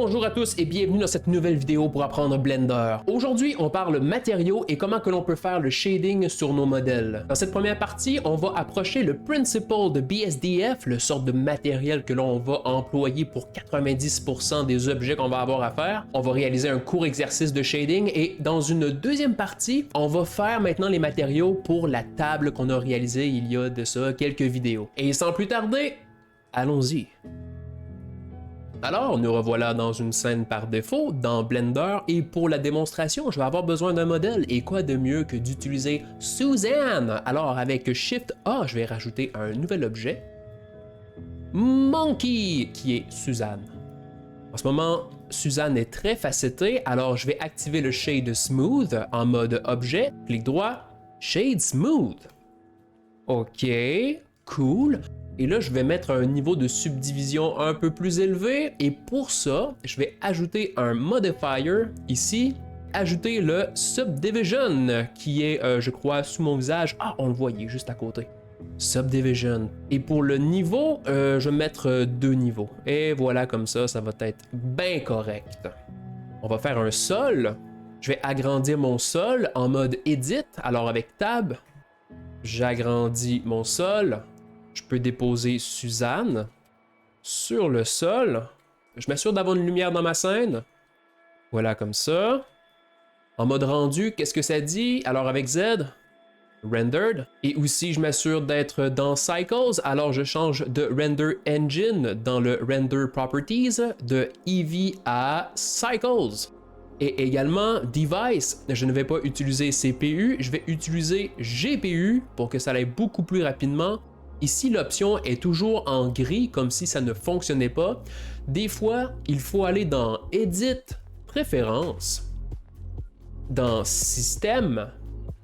Bonjour à tous et bienvenue dans cette nouvelle vidéo pour apprendre Blender. Aujourd'hui, on parle matériaux et comment que l'on peut faire le shading sur nos modèles. Dans cette première partie, on va approcher le principle de BSDF, le sort de matériel que l'on va employer pour 90% des objets qu'on va avoir à faire. On va réaliser un court exercice de shading et dans une deuxième partie, on va faire maintenant les matériaux pour la table qu'on a réalisée il y a de ça quelques vidéos. Et sans plus tarder, allons-y. Alors, nous revoilà dans une scène par défaut, dans Blender, et pour la démonstration, je vais avoir besoin d'un modèle, et quoi de mieux que d'utiliser Suzanne? Alors, avec Shift A, je vais rajouter un nouvel objet, Monkey, qui est Suzanne. En ce moment, Suzanne est très facettée, alors je vais activer le Shade Smooth en mode objet, clic droit, Shade Smooth. Ok, cool. Et là, je vais mettre un niveau de subdivision un peu plus élevé. Et pour ça, je vais ajouter un modifier ici. Ajouter le Subdivision, qui est, je crois, sous mon visage. Ah, on le voit, il est juste à côté. Subdivision. Et pour le niveau, je vais mettre 2 niveaux. Et voilà, comme ça va être bien correct. On va faire un sol. Je vais agrandir mon sol en mode Edit. Alors avec Tab, j'agrandis mon sol. Je peux déposer Suzanne sur le sol. Je m'assure d'avoir une lumière dans ma scène. Voilà, comme ça. En mode rendu, qu'est-ce que ça dit? Alors avec Z, Rendered. Et aussi, je m'assure d'être dans Cycles. Alors je change de Render Engine dans le Render Properties de Eevee à Cycles. Et également, Device, je ne vais pas utiliser CPU, je vais utiliser GPU pour que ça aille beaucoup plus rapidement. Ici, l'option est toujours en gris, comme si ça ne fonctionnait pas. Des fois, il faut aller dans Edit, Préférences, dans Système,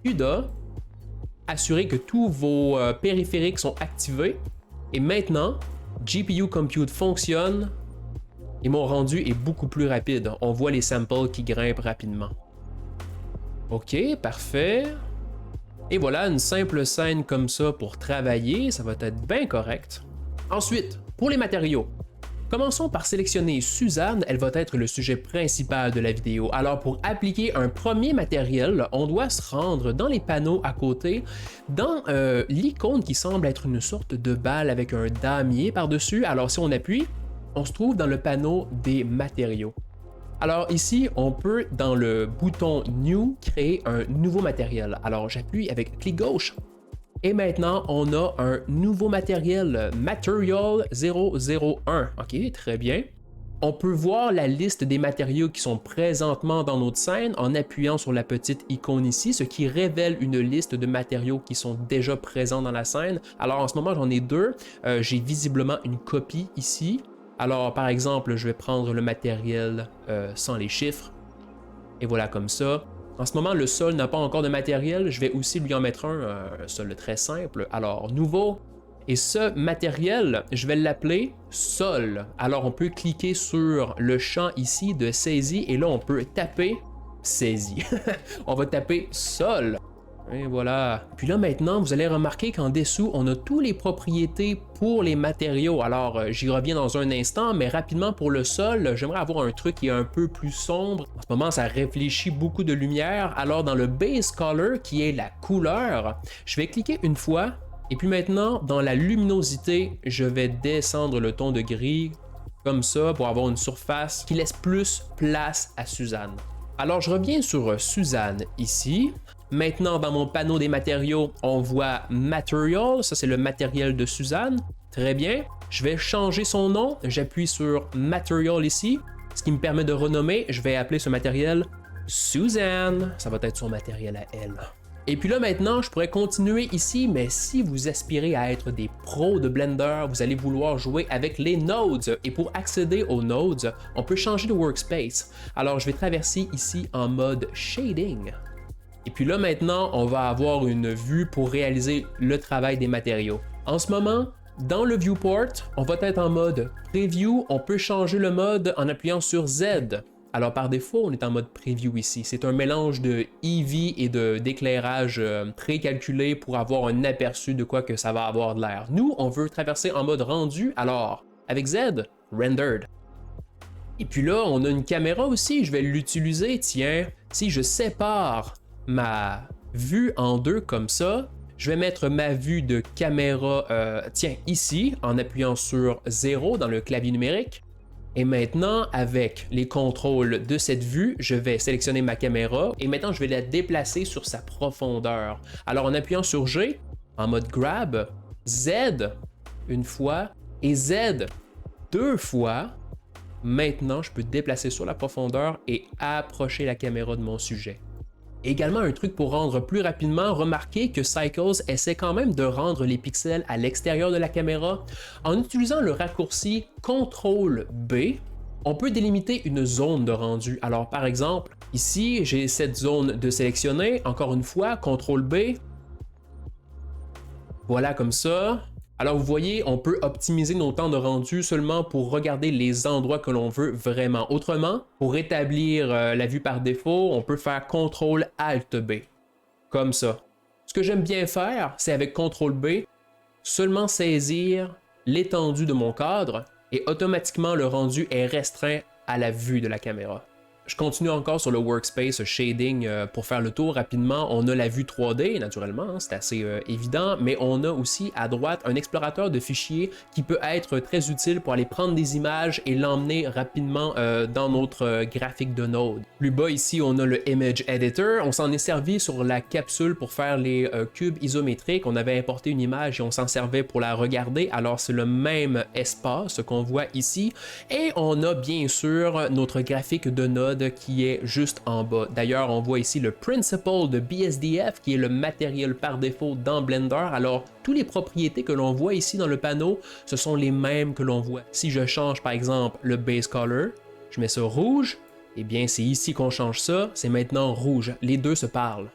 CUDA, assurer que tous vos périphériques sont activés. Et maintenant, GPU Compute fonctionne et mon rendu est beaucoup plus rapide. On voit les samples qui grimpent rapidement. Ok, parfait. Et voilà, une simple scène comme ça pour travailler, ça va être bien correct. Ensuite, pour les matériaux. Commençons par sélectionner Suzanne, elle va être le sujet principal de la vidéo. Alors pour appliquer un premier matériel, on doit se rendre dans les panneaux à côté, dans l'icône qui semble être une sorte de balle avec un damier par-dessus. Alors si on appuie, on se trouve dans le panneau des matériaux. Alors ici, on peut, dans le bouton New, créer un nouveau matériel. Alors j'appuie avec clic gauche. Et maintenant, on a un nouveau matériel, Material 001. Ok, très bien. On peut voir la liste des matériaux qui sont présentement dans notre scène en appuyant sur la petite icône ici, ce qui révèle une liste de matériaux qui sont déjà présents dans la scène. Alors en ce moment, j'en ai 2. J'ai visiblement une copie ici. Alors, par exemple, je vais prendre le matériel sans les chiffres. Et voilà, comme ça. En ce moment, le sol n'a pas encore de matériel. Je vais aussi lui en mettre un sol très simple. Alors, nouveau. Et ce matériel, je vais l'appeler sol. Alors, on peut cliquer sur le champ ici de saisie. Et là, on peut taper saisie. On va taper sol. Et voilà. Puis là maintenant, vous allez remarquer qu'en dessous, on a toutes les propriétés pour les matériaux. Alors, j'y reviens dans un instant, mais rapidement pour le sol, j'aimerais avoir un truc qui est un peu plus sombre. En ce moment, ça réfléchit beaucoup de lumière. Alors, dans le Base Color, qui est la couleur, je vais cliquer une fois. Et puis maintenant, dans la luminosité, je vais descendre le ton de gris, comme ça, pour avoir une surface qui laisse plus place à Suzanne. Alors, je reviens sur Suzanne ici. Maintenant, dans mon panneau des matériaux, on voit Material, ça c'est le matériel de Suzanne. Très bien. Je vais changer son nom, j'appuie sur Material ici, ce qui me permet de renommer. Je vais appeler ce matériel Suzanne. Ça va être son matériel à elle. Et puis là maintenant, je pourrais continuer ici, mais si vous aspirez à être des pros de Blender, vous allez vouloir jouer avec les nodes. Et pour accéder aux nodes, on peut changer de workspace. Alors je vais traverser ici en mode Shading. Et puis là maintenant, on va avoir une vue pour réaliser le travail des matériaux. En ce moment, dans le viewport, on va être en mode preview. On peut changer le mode en appuyant sur Z. Alors par défaut, on est en mode preview ici. C'est un mélange de Eevee et d'éclairage précalculé pour avoir un aperçu de quoi que ça va avoir de l'air. Nous, on veut traverser en mode rendu. Alors, avec Z, rendered. Et puis là, on a une caméra aussi, je vais l'utiliser. Tiens, si je sépare ma vue en deux comme ça, je vais mettre ma vue de caméra, tiens, ici, en appuyant sur 0 dans le clavier numérique. Et maintenant, avec les contrôles de cette vue, je vais sélectionner ma caméra et maintenant je vais la déplacer sur sa profondeur. Alors en appuyant sur G, en mode grab, Z une fois et Z deux fois, maintenant je peux déplacer sur la profondeur et approcher la caméra de mon sujet. Également un truc pour rendre plus rapidement, remarquez que Cycles essaie quand même de rendre les pixels à l'extérieur de la caméra. En utilisant le raccourci CTRL-B, on peut délimiter une zone de rendu. Alors par exemple, ici j'ai cette zone de sélectionner, encore une fois, CTRL-B. Voilà comme ça. Alors vous voyez, on peut optimiser nos temps de rendu seulement pour regarder les endroits que l'on veut vraiment. Autrement, pour rétablir la vue par défaut, on peut faire CTRL-ALT-B, comme ça. Ce que j'aime bien faire, c'est avec CTRL-B, seulement saisir l'étendue de mon cadre et automatiquement le rendu est restreint à la vue de la caméra. Je continue encore sur le Workspace Shading pour faire le tour rapidement. On a la vue 3D, naturellement, hein, c'est assez évident, mais on a aussi à droite un explorateur de fichiers qui peut être très utile pour aller prendre des images et l'emmener rapidement dans notre graphique de Node. Plus bas ici, on a le Image Editor. On s'en est servi sur la capsule pour faire les cubes isométriques. On avait importé une image et on s'en servait pour la regarder. Alors c'est le même espace qu'on voit ici. Et on a bien sûr notre graphique de Node qui est juste en bas. D'ailleurs, on voit ici le Principle de BSDF qui est le matériel par défaut dans Blender. Alors, toutes les propriétés que l'on voit ici dans le panneau, ce sont les mêmes que l'on voit. Si je change par exemple le Base Color, je mets ça rouge, eh bien c'est ici qu'on change ça, c'est maintenant rouge. Les deux se parlent.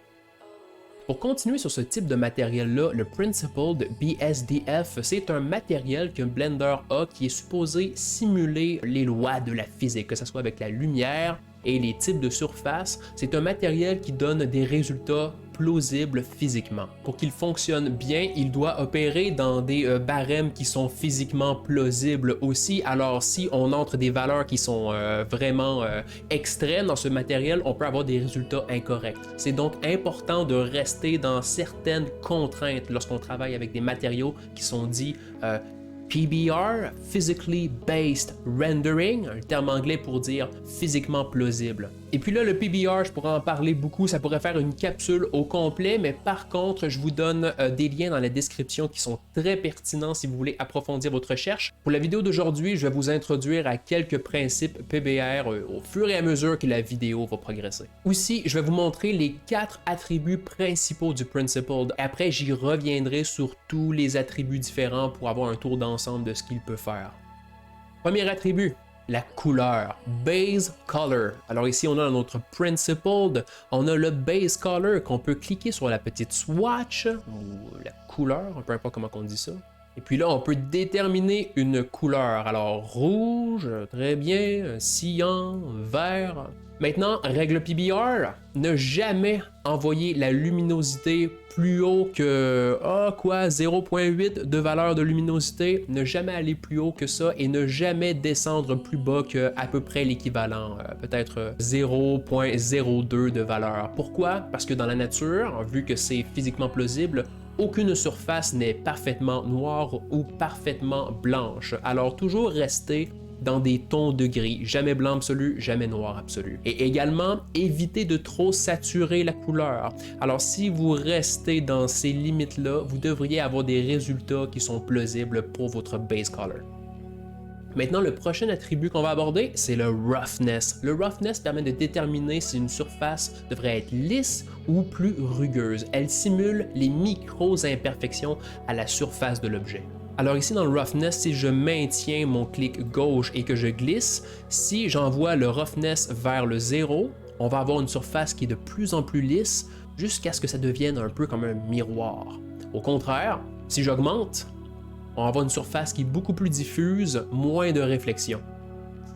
Pour continuer sur ce type de matériel-là, le Principle de BSDF, c'est un matériel que Blender a qui est supposé simuler les lois de la physique, que ce soit avec la lumière et les types de surface. C'est un matériel qui donne des résultats plausibles physiquement. Pour qu'il fonctionne bien, il doit opérer dans des barèmes qui sont physiquement plausibles aussi. Alors si on entre des valeurs qui sont vraiment extrêmes dans ce matériel, on peut avoir des résultats incorrects. C'est donc important de rester dans certaines contraintes lorsqu'on travaille avec des matériaux qui sont dits PBR, Physically Based Rendering, un terme anglais pour dire physiquement plausible. Et puis là, le PBR, je pourrais en parler beaucoup, ça pourrait faire une capsule au complet, mais par contre, je vous donne des liens dans la description qui sont très pertinents si vous voulez approfondir votre recherche. Pour la vidéo d'aujourd'hui, je vais vous introduire à quelques principes PBR au fur et à mesure que la vidéo va progresser. Aussi, je vais vous montrer les 4 attributs principaux du Principle. Après, j'y reviendrai sur tous les attributs différents pour avoir un tour d'ensemble de ce qu'il peut faire. Premier attribut, la couleur, Base Color. Alors ici, on a dans notre Principled, on a le Base Color qu'on peut cliquer sur la petite swatch, ou la couleur, peu importe comment on dit ça. Et puis là, on peut déterminer une couleur. Alors rouge, très bien, cyan, vert. Maintenant, règle PBR, ne jamais envoyer la luminosité plus haut que 0.8 de valeur de luminosité, ne jamais aller plus haut que ça et ne jamais descendre plus bas que à peu près l'équivalent, peut-être 0.02 de valeur. Pourquoi? Parce que dans la nature, vu que c'est physiquement plausible, aucune surface n'est parfaitement noire ou parfaitement blanche. Alors toujours rester dans des tons de gris, jamais blanc absolu, jamais noir absolu. Et également, évitez de trop saturer la couleur. Alors si vous restez dans ces limites-là, vous devriez avoir des résultats qui sont plausibles pour votre base color. Maintenant, le prochain attribut qu'on va aborder, c'est le roughness. Le roughness permet de déterminer si une surface devrait être lisse ou plus rugueuse. Elle simule les micro-imperfections à la surface de l'objet. Alors ici dans le roughness, si je maintiens mon clic gauche et que je glisse, si j'envoie le roughness vers le 0, on va avoir une surface qui est de plus en plus lisse jusqu'à ce que ça devienne un peu comme un miroir. Au contraire, si j'augmente, on va avoir une surface qui est beaucoup plus diffuse, moins de réflexion.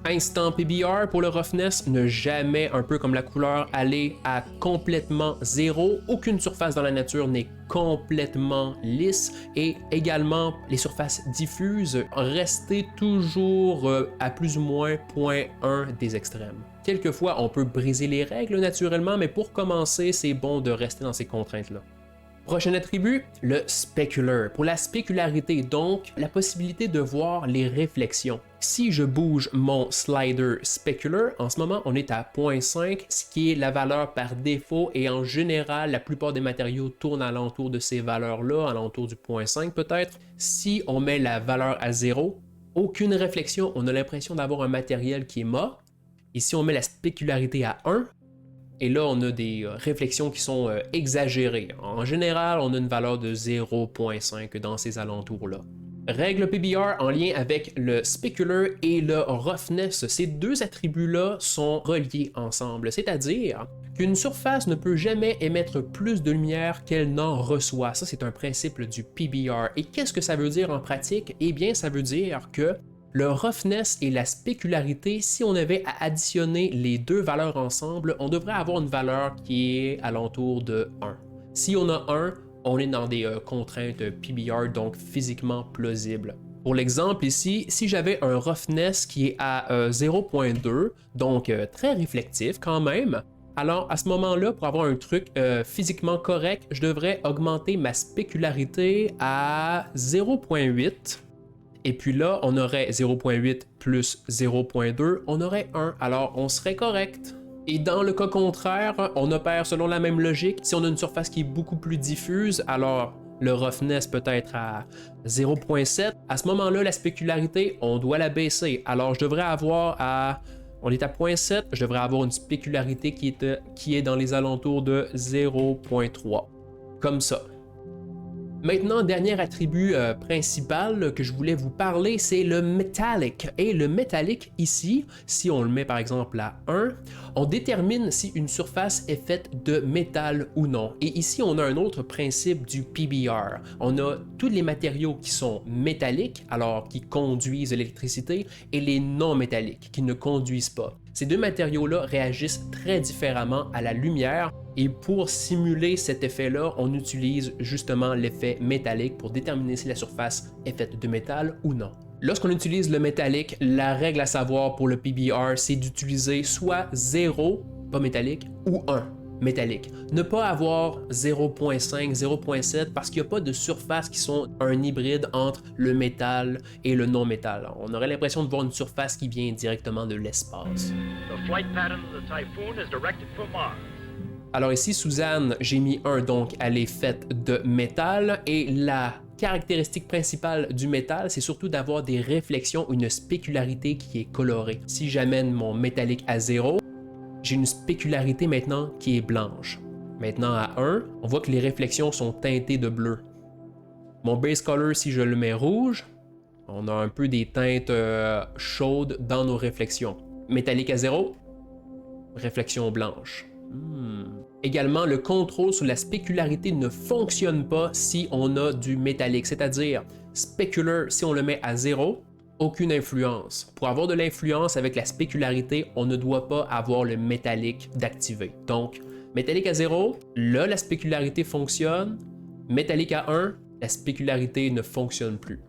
Instant PBR pour le roughness, ne jamais, un peu comme la couleur, aller à complètement zéro. Aucune surface dans la nature n'est complètement lisse et également les surfaces diffuses, restez toujours à plus ou moins 0.1 des extrêmes. Quelquefois, on peut briser les règles naturellement, mais pour commencer, c'est bon de rester dans ces contraintes-là. Prochain attribut, le specular. Pour la spécularité, donc, la possibilité de voir les réflexions. Si je bouge mon slider specular, en ce moment, on est à 0.5, ce qui est la valeur par défaut, et en général, la plupart des matériaux tournent alentour de ces valeurs-là, alentour du 0.5 peut-être. Si on met la valeur à 0, aucune réflexion, on a l'impression d'avoir un matériel qui est mort. Et si on met la spécularité à 1, et là, on a des réflexions qui sont exagérées. En général, on a une valeur de 0.5 dans ces alentours-là. Règle PBR en lien avec le specular et le roughness. Ces deux attributs-là sont reliés ensemble, c'est-à-dire qu'une surface ne peut jamais émettre plus de lumière qu'elle n'en reçoit. Ça, c'est un principe du PBR. Et qu'est-ce que ça veut dire en pratique? Eh bien, ça veut dire que le roughness et la spécularité, si on avait à additionner les deux valeurs ensemble, on devrait avoir une valeur qui est alentour de 1. Si on a 1, on est dans des contraintes PBR, donc physiquement plausibles. Pour l'exemple ici, si j'avais un roughness qui est à 0.2, donc très réflectif quand même, alors à ce moment-là, pour avoir un truc physiquement correct, je devrais augmenter ma spécularité à 0.8. Et puis là, on aurait 0.8 plus 0.2, on aurait 1, alors on serait correct. Et dans le cas contraire, on opère selon la même logique. Si on a une surface qui est beaucoup plus diffuse, alors le roughness peut être à 0.7. À ce moment-là, la spécularité, on doit la baisser. Alors je devrais avoir à... On est à 0.7, je devrais avoir une spécularité qui est dans les alentours de 0.3. Comme ça. Maintenant, dernier attribut principal que je voulais vous parler, c'est le metallic. Et le metallic ici, si on le met par exemple à 1, on détermine si une surface est faite de métal ou non. Et ici, on a un autre principe du PBR. On a tous les matériaux qui sont métalliques, alors qui conduisent l'électricité, et les non métalliques, qui ne conduisent pas. Ces deux matériaux-là réagissent très différemment à la lumière et pour simuler cet effet-là, on utilise justement l'effet métallique pour déterminer si la surface est faite de métal ou non. Lorsqu'on utilise le métallique, la règle à savoir pour le PBR, c'est d'utiliser soit 0, pas métallique, ou 1, métallique. Ne pas avoir 0.5, 0.7 parce qu'il n'y a pas de surfaces qui sont un hybride entre le métal et le non-métal. On aurait l'impression de voir une surface qui vient directement de l'espace. Alors ici, Suzanne, j'ai mis 1, donc elle est faite de métal et la caractéristique principale du métal, c'est surtout d'avoir des réflexions, une spécularité qui est colorée. Si j'amène mon métallique à 0, j'ai une spécularité maintenant qui est blanche. Maintenant à 1, on voit que les réflexions sont teintées de bleu. Mon base color, si je le mets rouge, on a un peu des teintes chaudes dans nos réflexions. Métallique à 0, réflexion blanche. Également, le contrôle sur la spécularité ne fonctionne pas si on a du métallique, c'est-à-dire specular, si on le met à 0, aucune influence. Pour avoir de l'influence avec la spécularité, on ne doit pas avoir le métallique d'activer. Donc, métallique à 0, là la spécularité fonctionne, métallique à 1, la spécularité ne fonctionne plus.